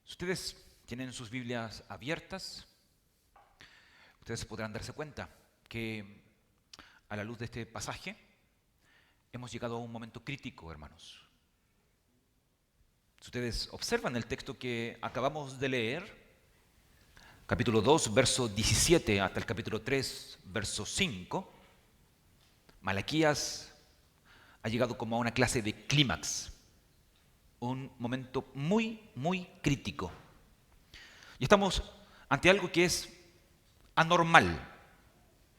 Si ustedes tienen sus Biblias abiertas, ustedes podrán darse cuenta que a la luz de este pasaje hemos llegado a un momento crítico, hermanos. Si ustedes observan el texto que acabamos de leer, capítulo 2, verso 17 hasta el capítulo 3, verso 5, Malaquías ha llegado como a una clase de clímax, un momento muy crítico. Y estamos ante algo que es anormal.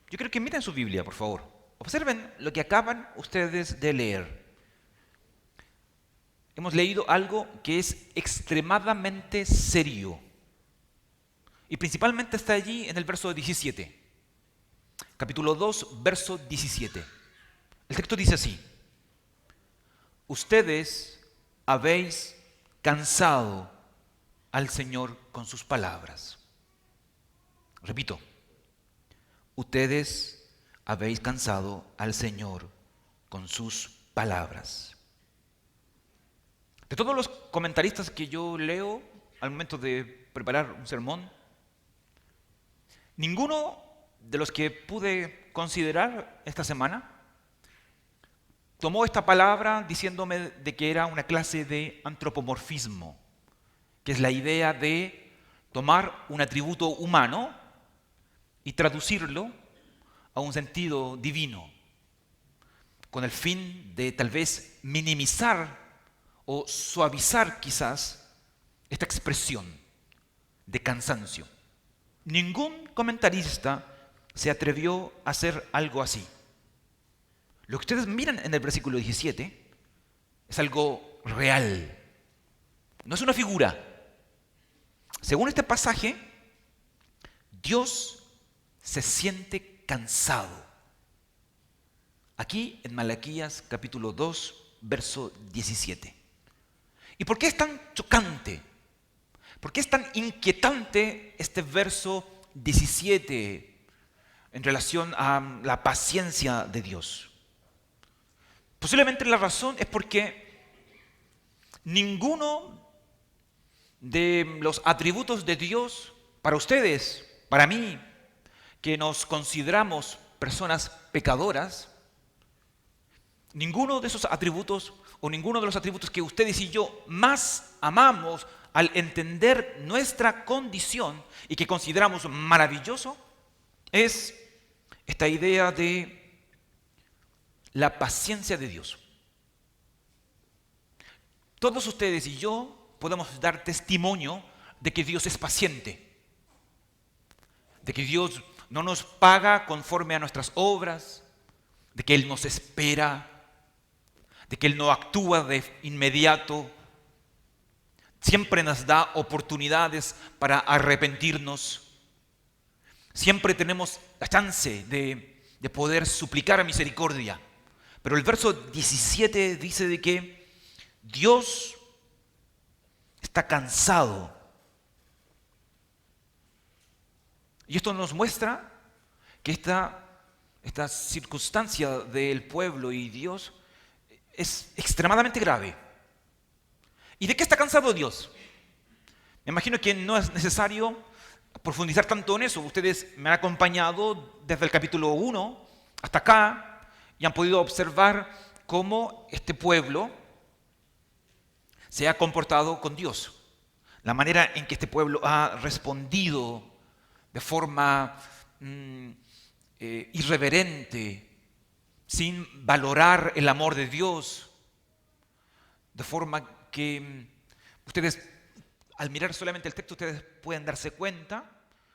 Yo creo que miren su Biblia, por favor. Observen lo que acaban ustedes de leer. Hemos leído algo que es extremadamente serio. Y principalmente está allí en el verso 17. Capítulo 2, verso 17. El texto dice así: ustedes habéis cansado al Señor con sus palabras. Repito, ustedes habéis cansado al Señor con sus palabras. De todos los comentaristas que yo leo al momento de preparar un sermón, ninguno de los que pude considerar esta semana tomó esta palabra diciéndome de que era una clase de antropomorfismo, que es la idea de tomar un atributo humano y traducirlo a un sentido divino, con el fin de tal vez minimizar o suavizar quizás esta expresión de cansancio. Ningún comentarista se atrevió a hacer algo así. Lo que ustedes miran en el versículo 17 es algo real, no es una figura. Según este pasaje, Dios se siente cansado. Aquí en Malaquías capítulo 2, verso 17. ¿Y por qué es tan chocante? ¿Por qué es tan inquietante este verso 17 en relación a la paciencia de Dios? Posiblemente la razón es porque ninguno de los atributos de Dios para ustedes, para mí, que nos consideramos personas pecadoras, ninguno de esos atributos o ninguno de los atributos que ustedes y yo más amamos al entender nuestra condición y que consideramos maravilloso, es esta idea de la paciencia de Dios. Todos ustedes y yo podemos dar testimonio de que Dios es paciente, de que Dios no nos paga conforme a nuestras obras, de que Él nos espera, de que Él no actúa de inmediato, siempre nos da oportunidades para arrepentirnos, siempre tenemos la chance de poder suplicar misericordia. Pero el verso 17 dice de que Dios está cansado. Y esto nos muestra que esta circunstancia del pueblo y Dios es extremadamente grave. ¿Y de qué está cansado Dios? Me imagino que no es necesario profundizar tanto en eso. Ustedes me han acompañado desde el capítulo 1 hasta acá y han podido observar cómo este pueblo se ha comportado con Dios. La manera en que este pueblo ha respondido de forma irreverente, sin valorar el amor de Dios, de forma que ustedes, al mirar solamente el texto, ustedes pueden darse cuenta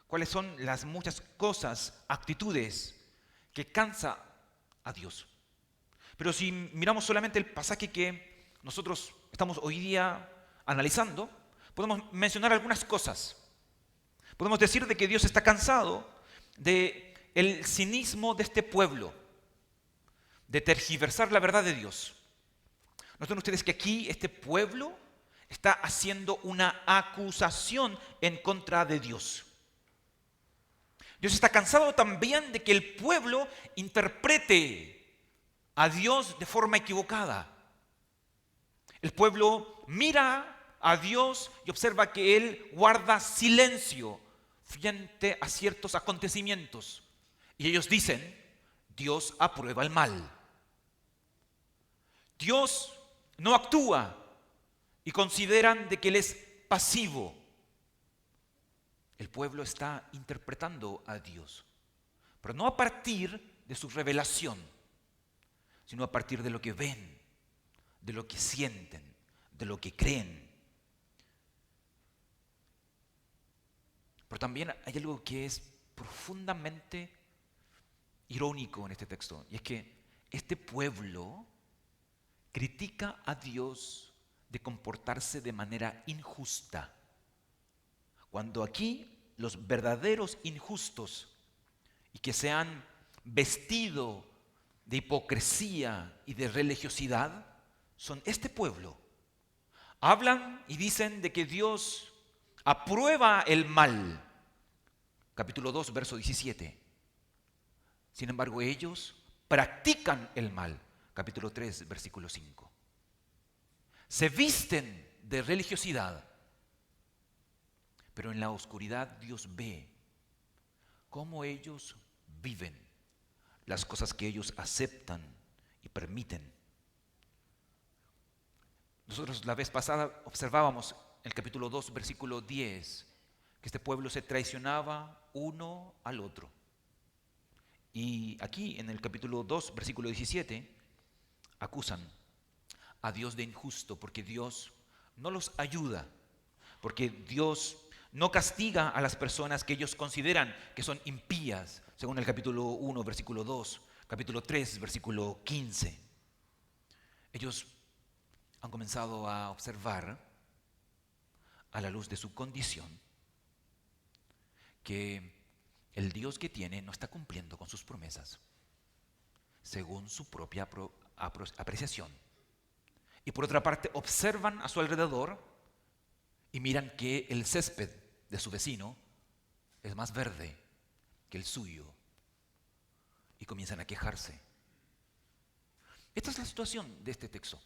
cuáles son las muchas cosas, actitudes que cansa a Dios. Pero si miramos solamente el pasaje que nosotros estamos hoy día analizando, podemos mencionar algunas cosas. Podemos decir de que Dios está cansado del cinismo de este pueblo, de tergiversar la verdad de Dios. Noten ustedes que aquí este pueblo está haciendo una acusación en contra de Dios. Dios está cansado también de que el pueblo interprete a Dios de forma equivocada. El pueblo mira a Dios y observa que Él guarda silencio frente a ciertos acontecimientos. Y ellos dicen, Dios aprueba el mal. Dios no actúa y consideran de que Él es pasivo. El pueblo está interpretando a Dios, pero no a partir de su revelación, sino a partir de lo que ven, de lo que sienten, de lo que creen. Pero también hay algo que es profundamente irónico en este texto, y es que este pueblo critica a Dios de comportarse de manera injusta, cuando aquí los verdaderos injustos y que se han vestido de hipocresía y de religiosidad son este pueblo. Hablan y dicen de que Dios aprueba el mal. Capítulo 2, verso 17. Sin embargo, ellos practican el mal. Capítulo 3, versículo 5. Se visten de religiosidad, pero en la oscuridad Dios ve cómo ellos viven, las cosas que ellos aceptan y permiten. Nosotros la vez pasada observábamos en el capítulo 2, versículo 10, que este pueblo se traicionaba uno al otro. Y aquí en el capítulo 2, versículo 17, acusan a Dios de injusto porque Dios no los ayuda, porque Dios no castiga a las personas que ellos consideran que son impías, según el capítulo 1, versículo 2, capítulo 3, versículo 15. Ellos han comenzado a observar, a la luz de su condición, que el Dios que tiene no está cumpliendo con sus promesas, según su propia apreciación. Y por otra parte, observan a su alrededor y miran que el césped de su vecino es más verde que el suyo. Y comienzan a quejarse. Esta es la situación de este texto.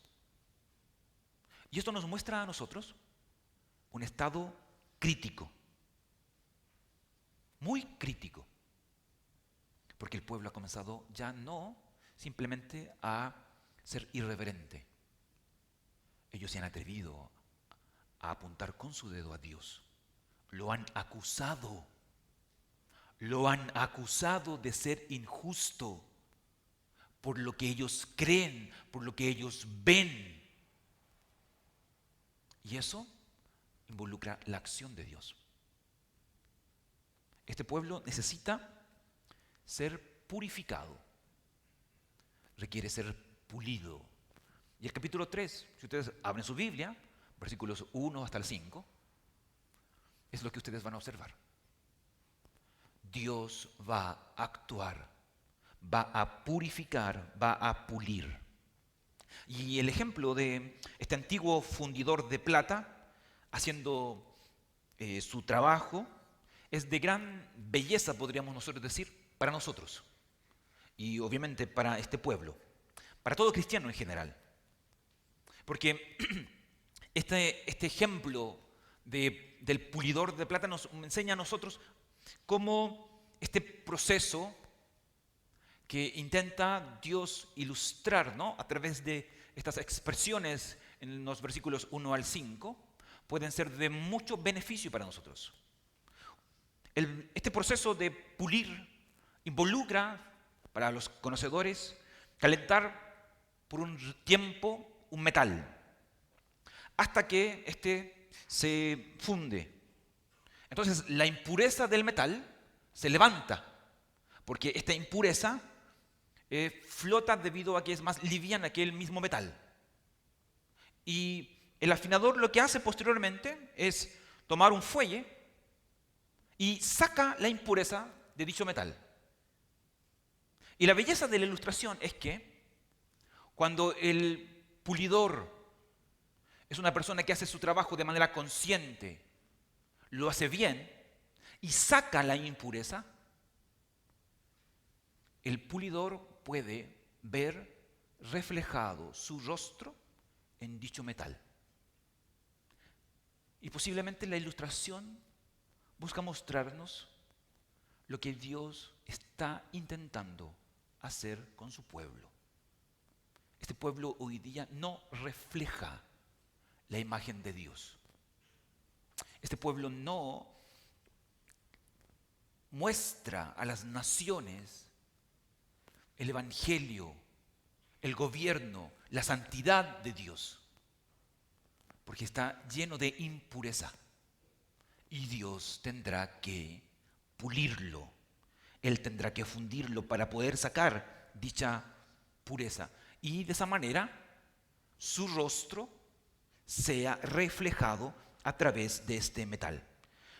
Y esto nos muestra a nosotros un estado crítico. Muy crítico. Porque el pueblo ha comenzado ya no simplemente a ser irreverente. Ellos se han atrevido a apuntar con su dedo a Dios. Lo han acusado. Lo han acusado de ser injusto por lo que ellos creen, por lo que ellos ven. Y eso involucra la acción de Dios. Este pueblo necesita ser purificado. Requiere ser pulido. Y el capítulo 3, si ustedes abren su Biblia, versículos 1 hasta el 5, es lo que ustedes van a observar. Dios va a actuar, va a purificar, va a pulir. Y el ejemplo de este antiguo fundidor de plata haciendo su trabajo es de gran belleza, podríamos nosotros decir, para nosotros. Y obviamente para este pueblo, para todo cristiano en general. Porque este ejemplo del pulidor de plata nos enseña a nosotros cómo este proceso que intenta Dios ilustrar, ¿no?, a través de estas expresiones en los versículos 1 al 5, pueden ser de mucho beneficio para nosotros. Este proceso de pulir involucra, para los conocedores, calentar por un tiempo un metal, hasta que éste se funde. Entonces la impureza del metal se levanta, porque esta impureza flota debido a que es más liviana que el mismo metal. Y el afinador lo que hace posteriormente es tomar un fuelle y saca la impureza de dicho metal. Y la belleza de la ilustración es que cuando el pulidor es una persona que hace su trabajo de manera consciente, lo hace bien y saca la impureza, el pulidor puede ver reflejado su rostro en dicho metal. Y posiblemente la ilustración busca mostrarnos lo que Dios está intentando hacer con su pueblo. Este pueblo hoy día no refleja la imagen de Dios. Este pueblo no muestra a las naciones el evangelio, el gobierno, la santidad de Dios, porque está lleno de impureza y Dios tendrá que pulirlo, Él tendrá que fundirlo para poder sacar dicha pureza y de esa manera su rostro sea reflejado a través de este metal.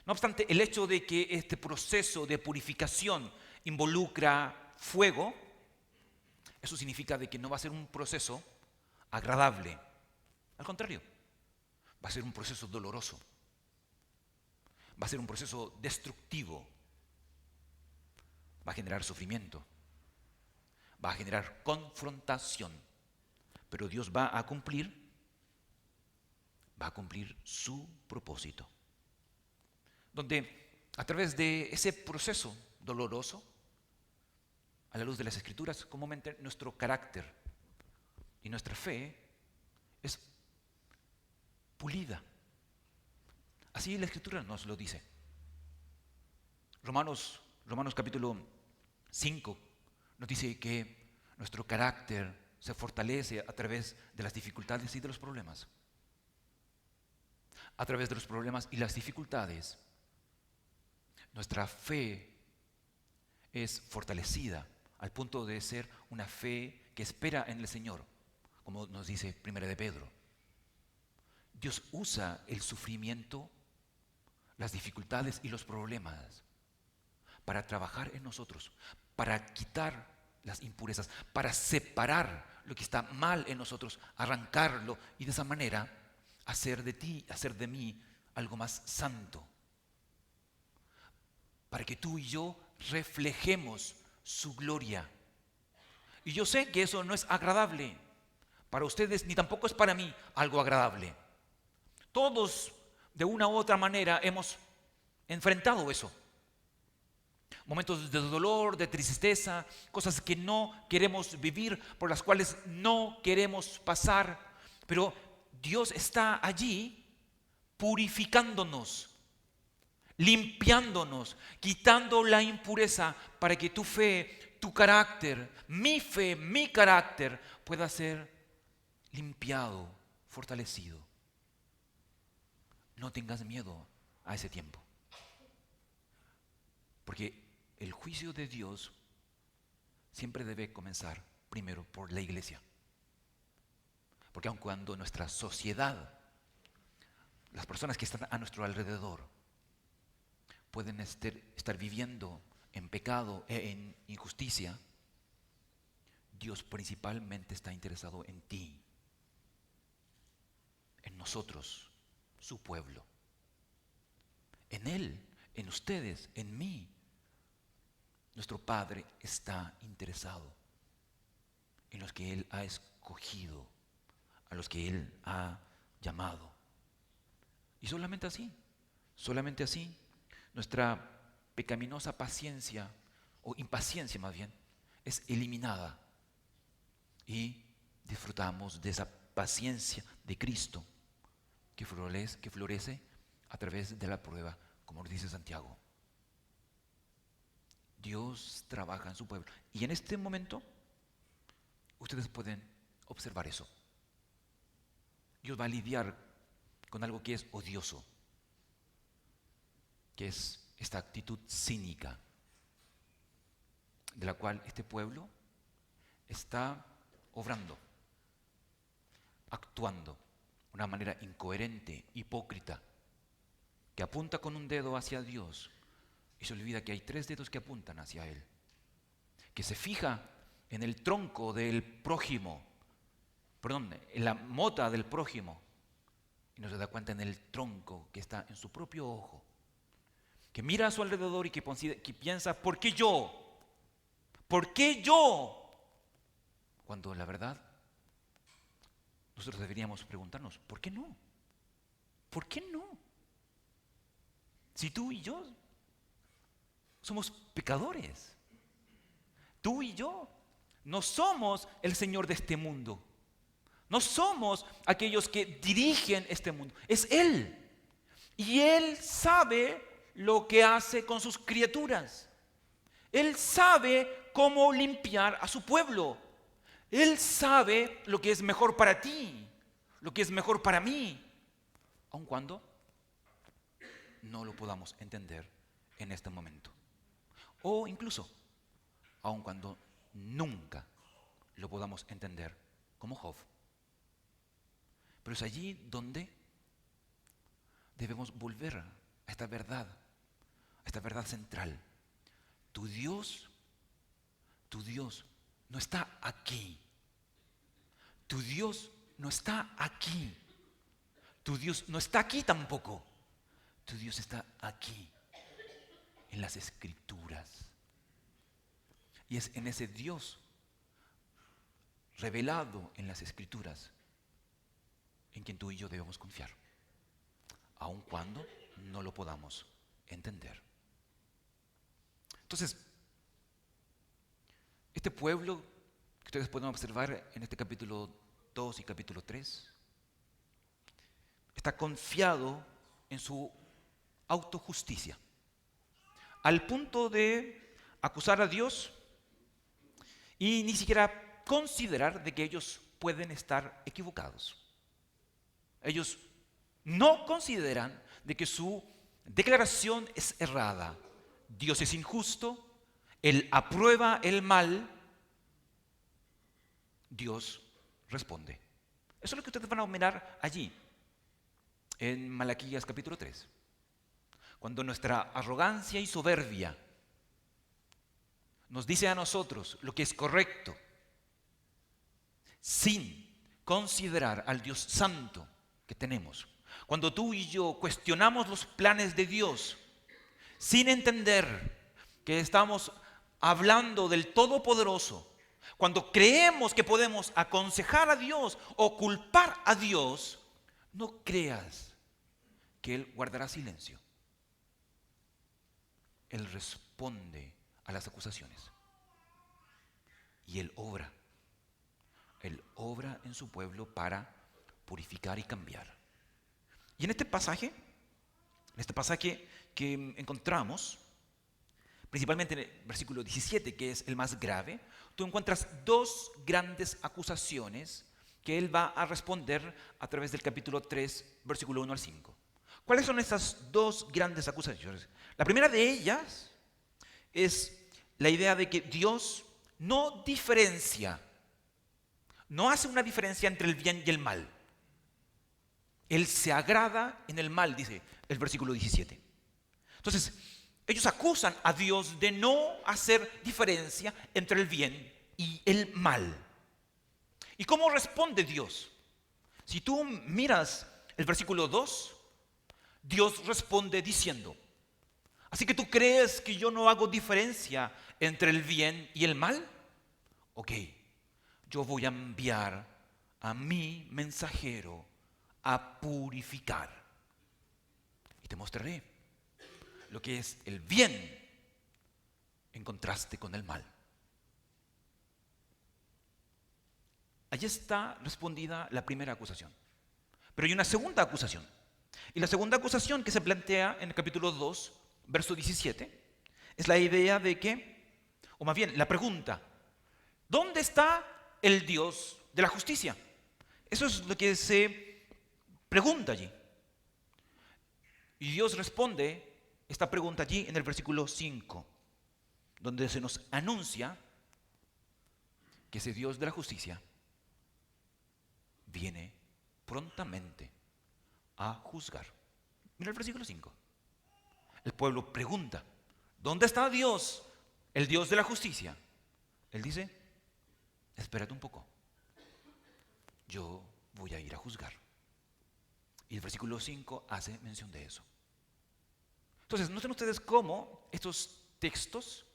No obstante, el hecho de que este proceso de purificación involucra fuego, eso significa de que no va a ser un proceso agradable. Al contrario, va a ser un proceso doloroso. Va a ser un proceso destructivo. Va a generar sufrimiento. Va a generar confrontación. Pero Dios va a cumplir su propósito. Donde a través de ese proceso doloroso, a la luz de las Escrituras, comúnmente nuestro carácter y nuestra fe es pulida. Así la Escritura nos lo dice. Romanos capítulo 5 nos dice que nuestro carácter se fortalece a través de las dificultades y de los problemas. A través de los problemas y las dificultades, nuestra fe es fortalecida al punto de ser una fe que espera en el Señor, como nos dice 1 de Pedro. Dios usa el sufrimiento, las dificultades y los problemas para trabajar en nosotros, para quitar las impurezas, para separar lo que está mal en nosotros, arrancarlo y de esa manera hacer de ti, hacer de mí algo más santo. Para que tú y yo reflejemos su gloria. Y yo sé que eso no es agradable para ustedes, ni tampoco es para mí algo agradable. Todos, de una u otra manera, hemos enfrentado eso. Momentos de dolor, de tristeza, cosas que no queremos vivir, por las cuales no queremos pasar. Pero Dios está allí purificándonos, limpiándonos, quitando la impureza para que tu fe, tu carácter, mi fe, mi carácter pueda ser limpiado, fortalecido. No tengas miedo a ese tiempo. Porque el juicio de Dios siempre debe comenzar primero por la iglesia. Porque aun cuando nuestra sociedad, las personas que están a nuestro alrededor, pueden estar viviendo en pecado e en injusticia, Dios principalmente está interesado en ti, en nosotros, su pueblo, en Él, en ustedes, en mí. Nuestro Padre está interesado en los que Él ha escogido, a los que Él ha llamado. Y solamente así, nuestra pecaminosa paciencia, o impaciencia más bien, es eliminada. Y disfrutamos de esa paciencia de Cristo que florece a través de la prueba, como nos dice Santiago. Dios trabaja en su pueblo. Y en este momento, ustedes pueden observar eso. Dios va a lidiar con algo que es odioso, que es esta actitud cínica, de la cual este pueblo está obrando, actuando de una manera incoherente, hipócrita, que apunta con un dedo hacia Dios y se olvida que hay 3 dedos que apuntan hacia Él, que se fija en el tronco del prójimo, en la mota del prójimo, y no se da cuenta en el tronco que está en su propio ojo, que mira a su alrededor y que piensa, ¿por qué yo? ¿Por qué yo? Cuando la verdad, nosotros deberíamos preguntarnos, ¿por qué no? ¿Por qué no? Si tú y yo somos pecadores, tú y yo no somos el Señor de este mundo, no somos aquellos que dirigen este mundo, es Él. Y Él sabe lo que hace con sus criaturas. Él sabe cómo limpiar a su pueblo. Él sabe lo que es mejor para ti, lo que es mejor para mí, aun cuando no lo podamos entender en este momento. O incluso, aun cuando nunca lo podamos entender, como Job. Pero es allí donde debemos volver a esta verdad central. Tu Dios no está aquí. Tu Dios no está aquí. Tu Dios no está aquí tampoco. Tu Dios está aquí, en las Escrituras. Y es en ese Dios revelado en las Escrituras en quien tú y yo debemos confiar, aun cuando no lo podamos entender. Entonces, este pueblo que ustedes pueden observar en este capítulo 2 y capítulo 3 está confiado en su autojusticia, al punto de acusar a Dios y ni siquiera considerar de que ellos pueden estar equivocados. Ellos no consideran de que su declaración es errada. Dios es injusto, Él aprueba el mal, Dios responde. Eso es lo que ustedes van a mirar allí, en Malaquías capítulo 3. Cuando nuestra arrogancia y soberbia nos dice a nosotros lo que es correcto, sin considerar al Dios santo que tenemos. Cuando tú y yo cuestionamos los planes de Dios, sin entender que estamos hablando del Todopoderoso, cuando creemos que podemos aconsejar a Dios o culpar a Dios, no creas que Él guardará silencio. Él responde a las acusaciones. Y Él obra. Él obra en su pueblo para purificar y cambiar. Y en este pasaje que encontramos, principalmente en el versículo 17, que es el más grave, tú encuentras dos grandes acusaciones que Él va a responder a través del capítulo 3, versículo 1 al 5. ¿Cuáles son estas dos grandes acusaciones? La primera de ellas es la idea de que Dios no diferencia, no hace una diferencia entre el bien y el mal. Él se agrada en el mal, dice el versículo 17. Entonces, ellos acusan a Dios de no hacer diferencia entre el bien y el mal. ¿Y cómo responde Dios? Si tú miras el versículo 2, Dios responde diciendo: ¿así que tú crees que yo no hago diferencia entre el bien y el mal? Ok, yo voy a enviar a mi mensajero a purificar. Y te mostraré lo que es el bien en contraste con el mal. Allí está respondida la primera acusación. Pero hay una segunda acusación. Y la segunda acusación que se plantea en el capítulo 2, verso 17, es la idea de que, o más bien la pregunta: ¿dónde está el Dios de la justicia? Eso es lo que se pregunta allí. Y Dios responde esta pregunta allí en el versículo 5, donde se nos anuncia que ese Dios de la justicia viene prontamente a juzgar. Mira el versículo 5. El pueblo pregunta: ¿dónde está Dios, el Dios de la justicia? Él dice: espérate un poco, yo voy a ir a juzgar. Y el versículo 5 hace mención de eso. Entonces, noten ustedes cómo estos textos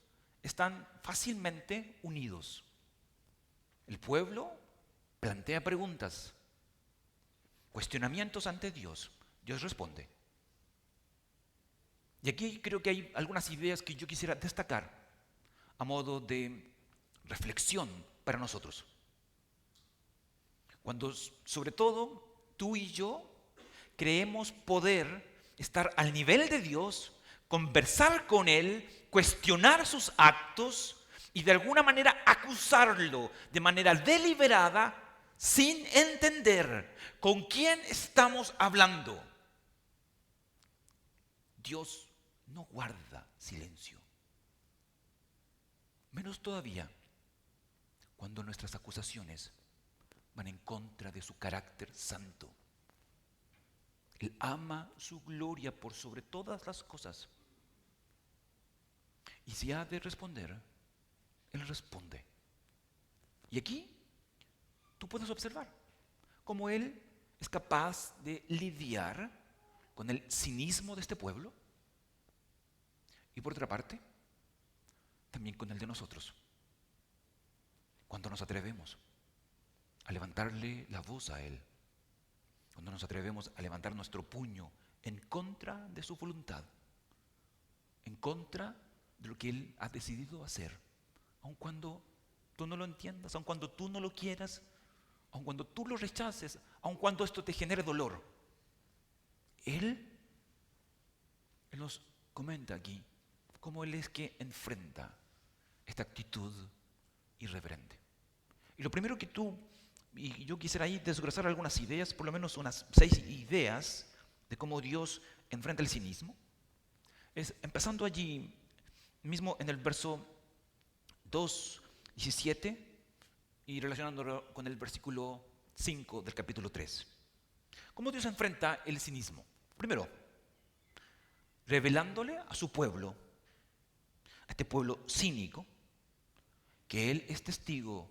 están fácilmente unidos. El pueblo plantea preguntas, cuestionamientos ante Dios. Dios responde. Y aquí creo que hay algunas ideas que yo quisiera destacar a modo de reflexión para nosotros. Cuando, sobre todo, tú y yo creemos poder estar al nivel de Dios, conversar con Él, cuestionar sus actos y de alguna manera acusarlo de manera deliberada sin entender con quién estamos hablando. Dios no guarda silencio. Menos todavía cuando nuestras acusaciones van en contra de su carácter santo. Él ama su gloria por sobre todas las cosas. Y si ha de responder, Él responde. Y aquí tú puedes observar cómo Él es capaz de lidiar con el cinismo de este pueblo y por otra parte, también con el de nosotros. Cuando nos atrevemos a levantarle la voz a Él, cuando nos atrevemos a levantar nuestro puño en contra de su voluntad, en contra de lo que Él ha decidido hacer, aun cuando tú no lo entiendas, aun cuando tú no lo quieras, aun cuando tú lo rechaces, aun cuando esto te genere dolor. Él nos comenta aquí cómo Él es que enfrenta esta actitud irreverente. Y lo primero que y yo quisiera ahí desglosar algunas ideas, por lo menos unas 6 ideas de cómo Dios enfrenta el cinismo, es empezando allí mismo en el verso 2:17 y relacionándolo con el versículo 5 del capítulo 3. ¿Cómo Dios enfrenta el cinismo? Primero, revelándole a su pueblo, a este pueblo cínico, que Él es testigo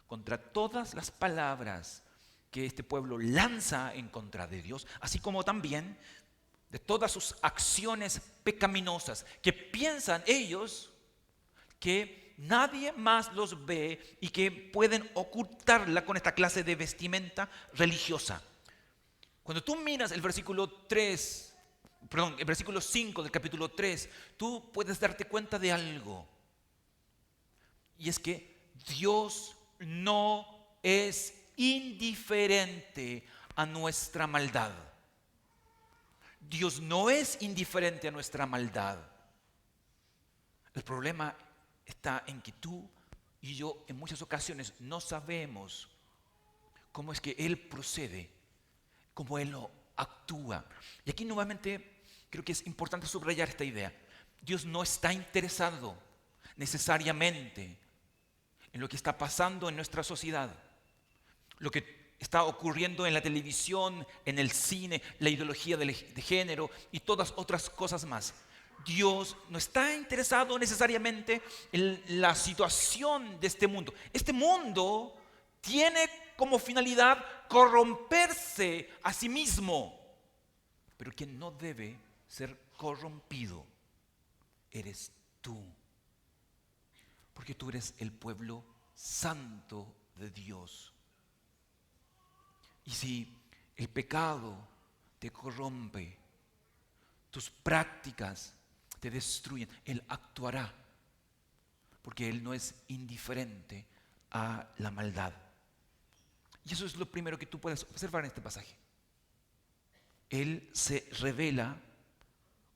contra todas las palabras que este pueblo lanza en contra de Dios, así como también de todas sus acciones pecaminosas, que piensan ellos que nadie más los ve y que pueden ocultarla con esta clase de vestimenta religiosa. Cuando tú miras el versículo 5 del capítulo 3, tú puedes darte cuenta de algo. Y es que Dios no es indiferente a nuestra maldad. Dios no es indiferente a nuestra maldad. El problema está en que tú y yo en muchas ocasiones no sabemos cómo es que Él procede, cómo Él lo actúa. Y aquí nuevamente creo que es importante subrayar esta idea. Dios no está interesado necesariamente en lo que está pasando en nuestra sociedad, lo que está ocurriendo en la televisión, en el cine, la ideología de género y todas otras cosas más. Dios no está interesado necesariamente en la situación de este mundo. Este mundo tiene como finalidad corromperse a sí mismo, pero quien no debe ser corrompido eres tú. Porque tú eres el pueblo santo de Dios. Y si el pecado te corrompe, tus prácticas te destruyen, Él actuará. Porque Él no es indiferente a la maldad. Y eso es lo primero que tú puedes observar en este pasaje. Él se revela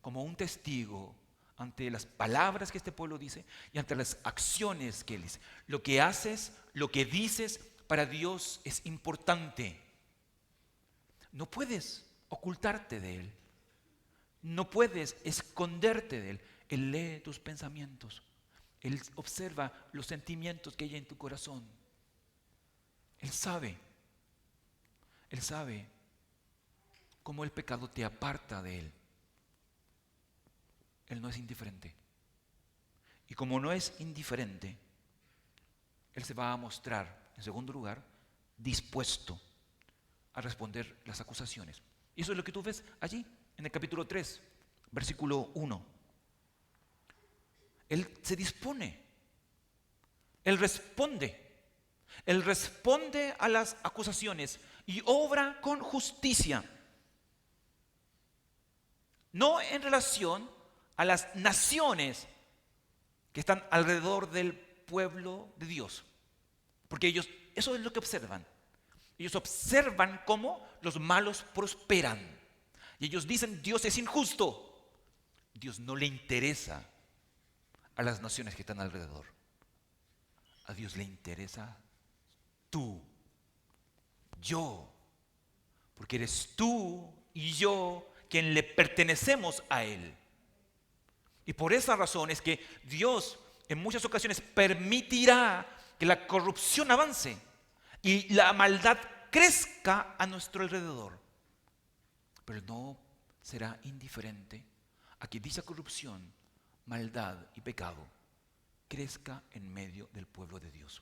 como un testigo ante las palabras que este pueblo dice y ante las acciones que Él dice. Lo que haces, lo que dices, para Dios es importante. No puedes ocultarte de Él. No puedes esconderte de Él. Él lee tus pensamientos. Él observa los sentimientos que hay en tu corazón. Él sabe cómo el pecado te aparta de Él. Él no es indiferente. Y como no es indiferente, Él se va a mostrar, en segundo lugar, dispuesto a responder las acusaciones. Y eso es lo que tú ves allí, en el capítulo 3, versículo 1. Él se dispone. Él responde a las acusaciones y obra con justicia. No en relación a las naciones que están alrededor del pueblo de Dios. Porque ellos, eso es lo que observan. Ellos observan cómo los malos prosperan. Y ellos dicen, Dios es injusto. Dios no le interesa a las naciones que están alrededor. A Dios le interesa tú, yo. Porque eres tú y yo quien le pertenecemos a Él. Y por esa razón es que Dios en muchas ocasiones permitirá que la corrupción avance y la maldad crezca a nuestro alrededor. Pero no será indiferente a que dicha corrupción, maldad y pecado crezca en medio del pueblo de Dios.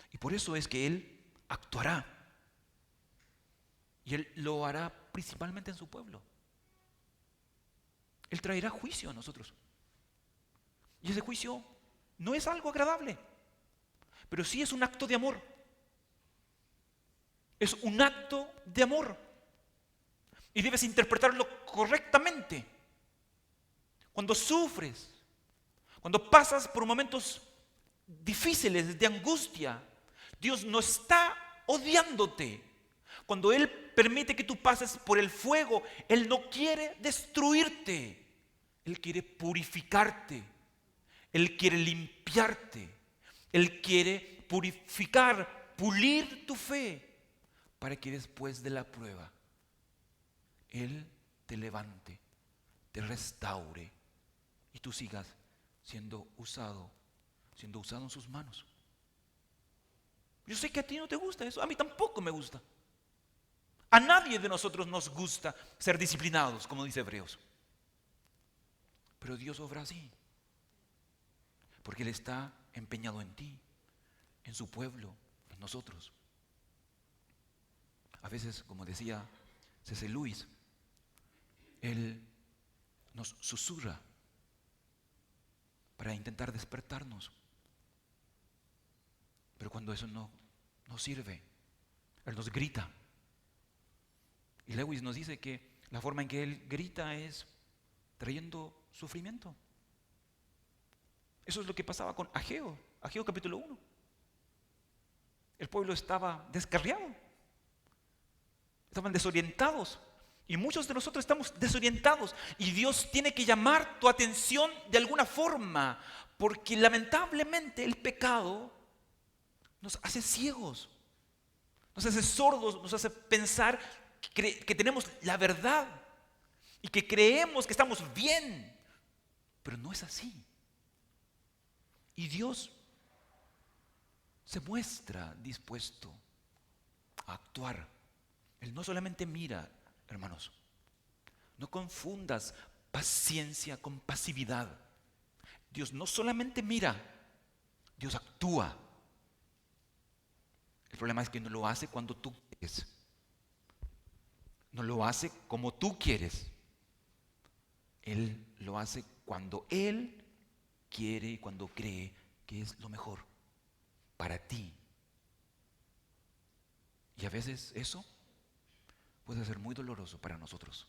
Y por eso es que Él actuará. Y Él lo hará principalmente en su pueblo. Él traerá juicio a nosotros. Y ese juicio no es algo agradable, pero sí es un acto de amor. Es un acto de amor. Y debes interpretarlo correctamente. Cuando sufres, cuando pasas por momentos difíciles de angustia, Dios no está odiándote. Cuando Él permite que tú pases por el fuego, Él no quiere destruirte. Él quiere purificarte. Él quiere limpiarte. Él quiere purificar, pulir tu fe, para que después de la prueba, Él te levante, te restaure y tú sigas siendo usado en sus manos. Yo sé que a ti no te gusta eso, a mí tampoco me gusta. A nadie de nosotros nos gusta ser disciplinados, como dice Hebreos. Pero Dios obra así, porque Él está empeñado en ti, en su pueblo, en nosotros. A veces, como decía C.S. Lewis, Él nos susurra para intentar despertarnos. Pero cuando eso no sirve, Él nos grita. Y Lewis nos dice que la forma en que Él grita es trayendo sufrimiento. Eso es lo que pasaba con Ageo, Ageo capítulo 1. El pueblo estaba descarriado, estaban desorientados. Y muchos de nosotros estamos desorientados. Y Dios tiene que llamar tu atención de alguna forma, porque lamentablemente el pecado nos hace ciegos, nos hace sordos, nos hace pensar que tenemos la verdad y que creemos que estamos bien, pero no es así. Y Dios se muestra dispuesto a actuar. Él no solamente mira, hermanos, no confundas paciencia con pasividad. Dios no solamente mira, Dios actúa. El problema es que no lo hace cuando tú quieres. No lo hace como tú quieres. Él lo hace cuando Él quiere y cuando cree que es lo mejor para ti. Y a veces eso puede ser muy doloroso para nosotros.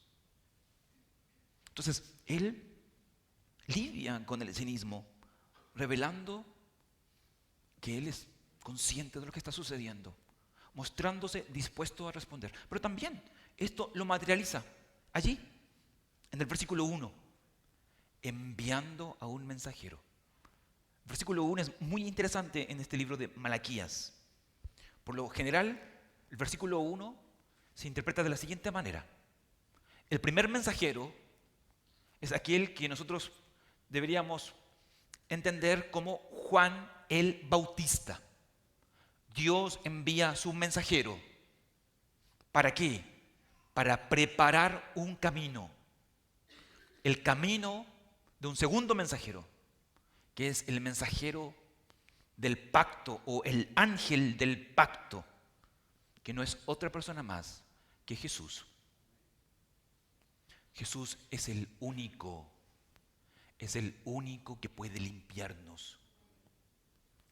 Entonces, Él lidia con el cinismo, revelando que Él es consciente de lo que está sucediendo, mostrándose dispuesto a responder. Pero también esto lo materializa allí, en el versículo 1, enviando a un mensajero. El versículo 1 es muy interesante en este libro de Malaquías. Por lo general, el versículo 1 se interpreta de la siguiente manera. El primer mensajero es aquel que nosotros deberíamos entender como Juan el Bautista. Dios envía a su mensajero. ¿Para qué? Para preparar un camino. El camino de un segundo mensajero, que es el mensajero del pacto o el ángel del pacto, que no es otra persona más que Jesús. Jesús es el único que puede limpiarnos.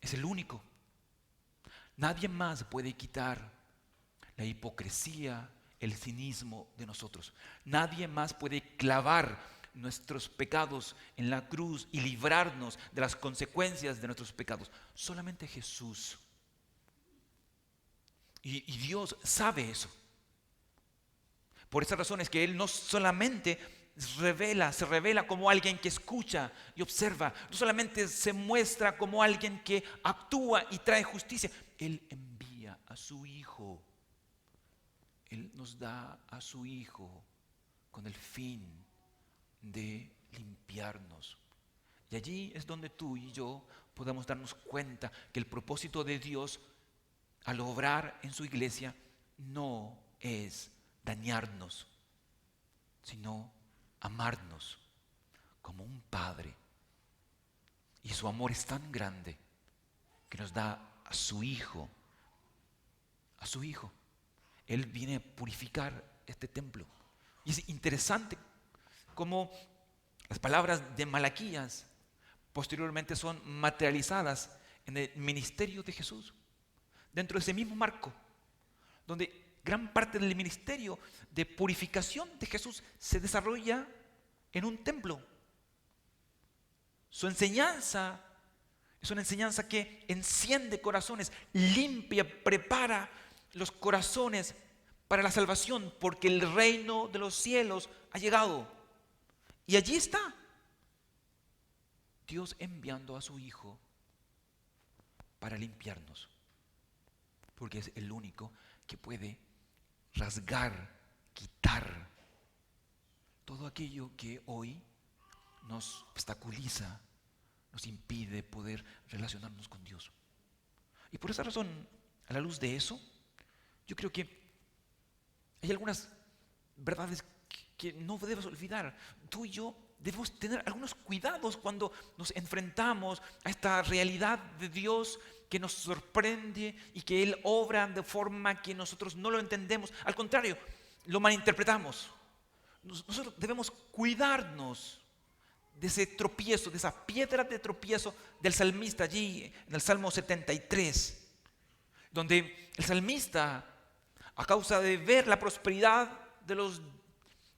Es el único. Nadie más puede quitar la hipocresía, el cinismo de nosotros. Nadie más puede clavar nuestros pecados en la cruz y librarnos de las consecuencias de nuestros pecados. Solamente Jesús. Y Dios sabe eso. Por esa razón es que Él no solamente se revela como alguien que escucha y observa, no solamente se muestra como alguien que actúa y trae justicia. Él envía a su Hijo. Él nos da a su Hijo con el fin de limpiarnos. Y allí es donde tú y yo podemos darnos cuenta que el propósito de Dios al obrar en su iglesia no es dañarnos, sino amarnos como un padre. Y su amor es tan grande que nos da a su Hijo. A su Hijo. Él viene a purificar este templo. Y es interesante cómo las palabras de Malaquías posteriormente son materializadas en el ministerio de Jesús. Dentro de ese mismo marco, donde gran parte del ministerio de purificación de Jesús se desarrolla en un templo. Su enseñanza es una enseñanza que enciende corazones, limpia, prepara los corazones para la salvación, porque el reino de los cielos ha llegado. Y allí está Dios enviando a su Hijo para limpiarnos, porque es el único que puede rasgar, quitar todo aquello que hoy nos obstaculiza, nos impide poder relacionarnos con Dios. Y por esa razón, a la luz de eso, yo creo que hay algunas verdades que no debes olvidar. Tú y yo debemos tener algunos cuidados cuando nos enfrentamos a esta realidad de Dios que nos sorprende y que Él obra de forma que nosotros no lo entendemos. Al contrario, lo malinterpretamos. Nosotros debemos cuidarnos de ese tropiezo, de esa piedra de tropiezo del salmista allí en el Salmo 73, donde el salmista, a causa de ver la prosperidad de los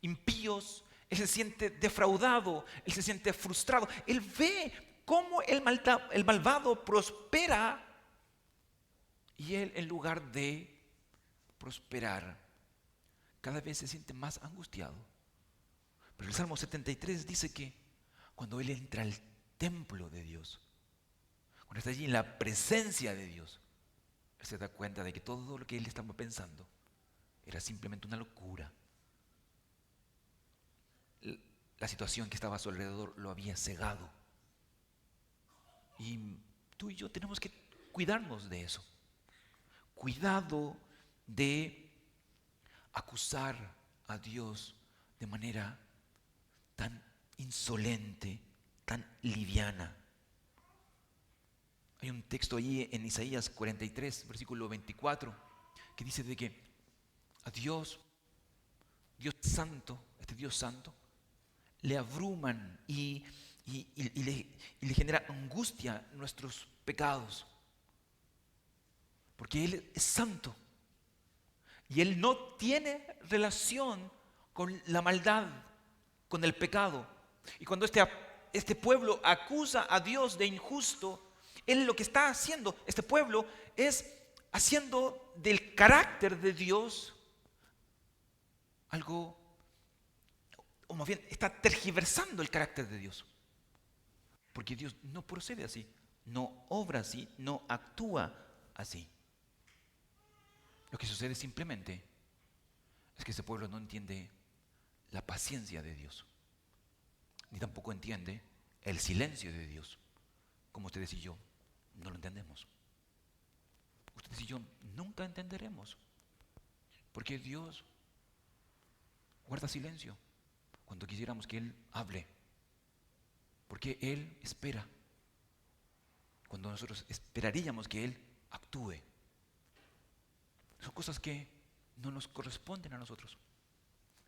impíos, él se siente defraudado, él se siente frustrado. Él ve cómo el malvado prospera y él, en lugar de prosperar, cada vez se siente más angustiado. Pero el Salmo 73 dice que cuando él entra al templo de Dios, cuando está allí en la presencia de Dios, él se da cuenta de que todo lo que él estaba pensando era simplemente una locura. La situación que estaba a su alrededor lo había cegado. Y tú y yo tenemos que cuidarnos de eso. Cuidado de acusar a Dios de manera tan insolente, tan liviana. Hay un texto allí en Isaías 43, versículo 24, que dice de que a Dios santo, este Dios santo, le abruman y le genera angustia nuestros pecados. Porque Él es santo. Y Él no tiene relación con la maldad, con el pecado. Y cuando este pueblo acusa a Dios de injusto, Él lo que está haciendo, este pueblo, es haciendo del carácter de Dios algo, o más bien está tergiversando el carácter de Dios. Porque Dios no procede así, no obra así, no actúa así. Lo que sucede simplemente es que ese pueblo no entiende la paciencia de Dios, ni tampoco entiende el silencio de Dios, como ustedes y yo no lo entendemos. Ustedes y yo nunca entenderemos, porque Dios guarda silencio cuando quisiéramos que Él hable, porque Él espera cuando nosotros esperaríamos que Él actúe. Son cosas que no nos corresponden a nosotros.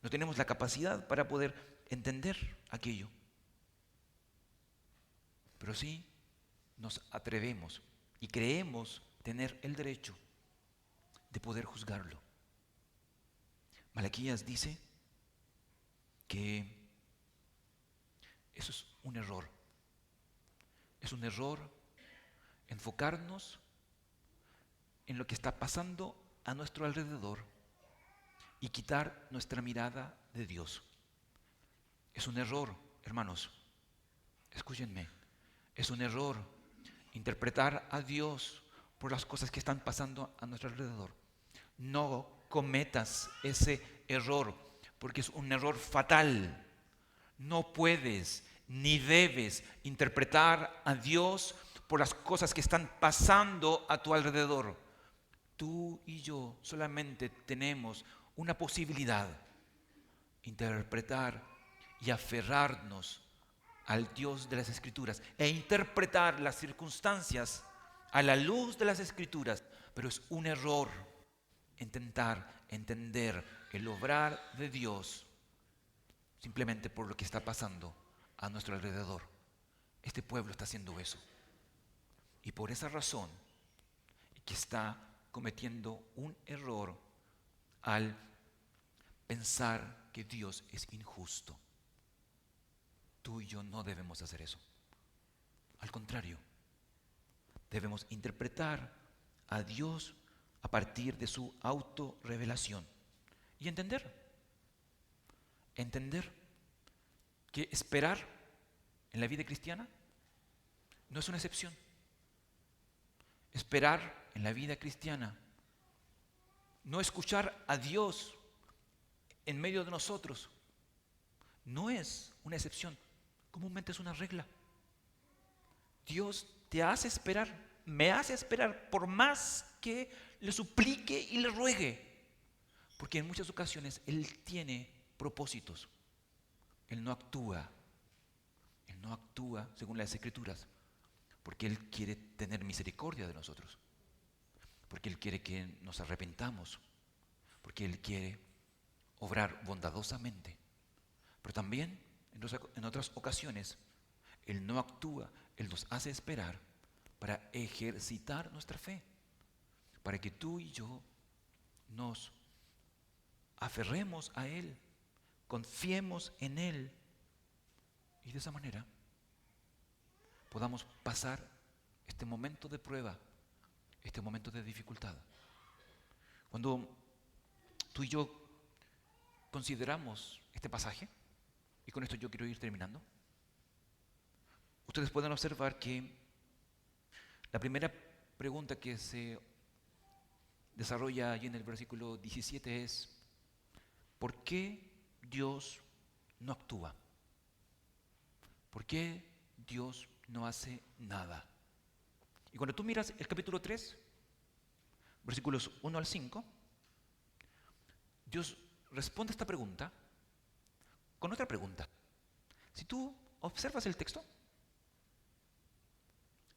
No tenemos la capacidad para poder entender aquello. Pero sí nos atrevemos y creemos tener el derecho de poder juzgarlo. Malaquías dice que un error. Es un error enfocarnos en lo que está pasando a nuestro alrededor y quitar nuestra mirada de Dios. Es un error, hermanos, escúchenme, es un error interpretar a Dios por las cosas que están pasando a nuestro alrededor. No cometas ese error, porque es un error fatal. No puedes ni debes interpretar a Dios por las cosas que están pasando a tu alrededor. Tú y yo solamente tenemos una posibilidad: interpretar y aferrarnos al Dios de las Escrituras e interpretar las circunstancias a la luz de las Escrituras. Pero es un error intentar entender el obrar de Dios simplemente por lo que está pasando a nuestro alrededor. Este pueblo está haciendo eso. Y por esa razón que está cometiendo un error al pensar que Dios es injusto. Tú y yo no debemos hacer eso. Al contrario, debemos interpretar a Dios a partir de su autorrevelación y entender que esperar en la vida cristiana no es una excepción. Esperar en la vida cristiana, no escuchar a Dios en medio de nosotros, no es una excepción, comúnmente es una regla. Dios te hace esperar, me hace esperar, por más que le suplique y le ruegue, porque en muchas ocasiones Él tiene propósitos. Él no actúa según las Escrituras, porque Él quiere tener misericordia de nosotros, porque Él quiere que nos arrepentamos, porque Él quiere obrar bondadosamente. Pero también en otras ocasiones Él no actúa, Él nos hace esperar para ejercitar nuestra fe, para que tú y yo nos aferremos a Él, confiemos en Él y de esa manera podamos pasar este momento de prueba, este momento de dificultad. Cuando tú y yo consideramos este pasaje, y con esto yo quiero ir terminando, ustedes pueden observar que la primera pregunta que se desarrolla allí en el versículo 17 es: ¿por qué Dios no actúa? ¿Por qué Dios no hace nada? Y cuando tú miras el capítulo 3, versículos 1 al 5, Dios responde a esta pregunta con otra pregunta. Si tú observas el texto,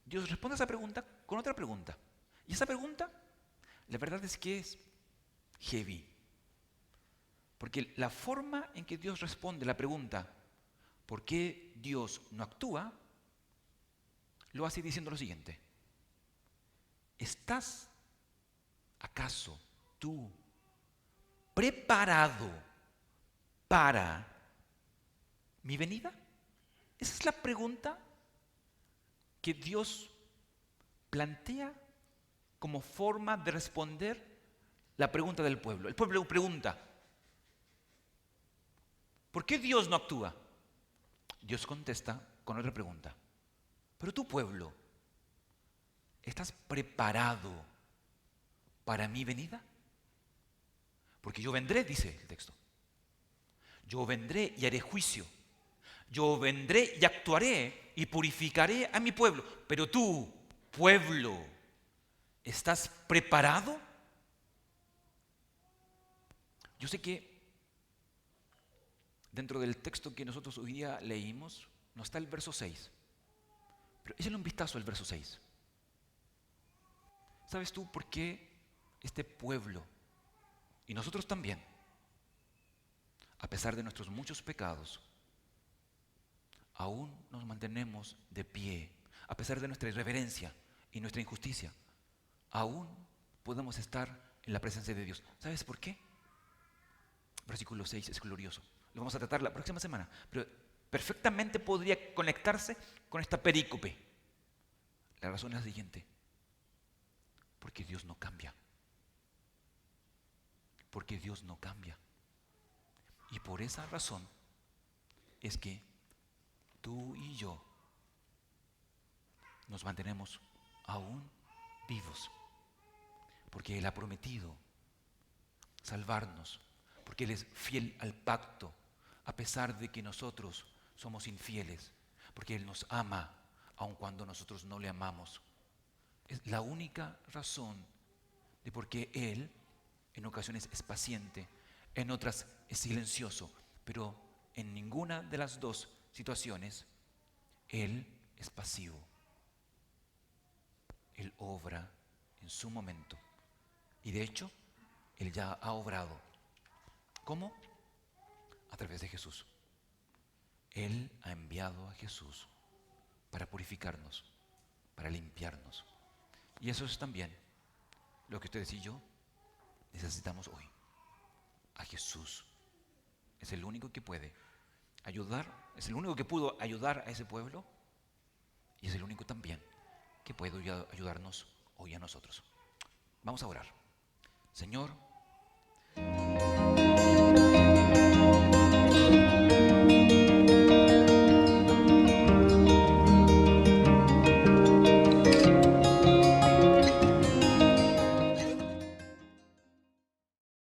Dios responde a esa pregunta con otra pregunta. Y esa pregunta, la verdad es que es heavy. Porque la forma en que Dios responde la pregunta, ¿por qué Dios no actúa?, lo hace diciendo lo siguiente: ¿estás acaso tú preparado para mi venida? Esa es la pregunta que Dios plantea como forma de responder la pregunta del pueblo. El pueblo pregunta: ¿por qué Dios no actúa? Dios contesta con otra pregunta: pero tu pueblo, ¿estás preparado para mi venida? Porque yo vendré, dice el texto. Yo vendré y haré juicio. Yo vendré y actuaré y purificaré a mi pueblo. Pero tú, pueblo, ¿estás preparado? Yo sé que dentro del texto que nosotros hoy día leímos no está el verso 6. Pero échale un vistazo al verso 6. ¿Sabes tú por qué este pueblo, y nosotros también, a pesar de nuestros muchos pecados, aún nos mantenemos de pie? A pesar de nuestra irreverencia y nuestra injusticia, aún podemos estar en la presencia de Dios. ¿Sabes por qué? Versículo 6 es glorioso. Lo vamos a tratar la próxima semana. Pero perfectamente podría conectarse con esta perícope. La razón es la siguiente: porque Dios no cambia. Porque Dios no cambia. Y por esa razón es que tú y yo nos mantenemos aún vivos. Porque Él ha prometido salvarnos. Porque Él es fiel al pacto, a pesar de que nosotros somos infieles. Porque Él nos ama, aun cuando nosotros no le amamos. Es la única razón de por qué Él en ocasiones es paciente, en otras es silencioso, pero en ninguna de las dos situaciones Él es pasivo. Él obra en su momento. Y de hecho, Él ya ha obrado. ¿Cómo? A través de Jesús. Él ha enviado a Jesús para purificarnos, para limpiarnos. Y eso es también lo que ustedes y yo necesitamos hoy. A Jesús. Es el único que puede ayudar, es el único que pudo ayudar a ese pueblo y es el único también que puede ayudarnos hoy a nosotros. Vamos a orar. Señor,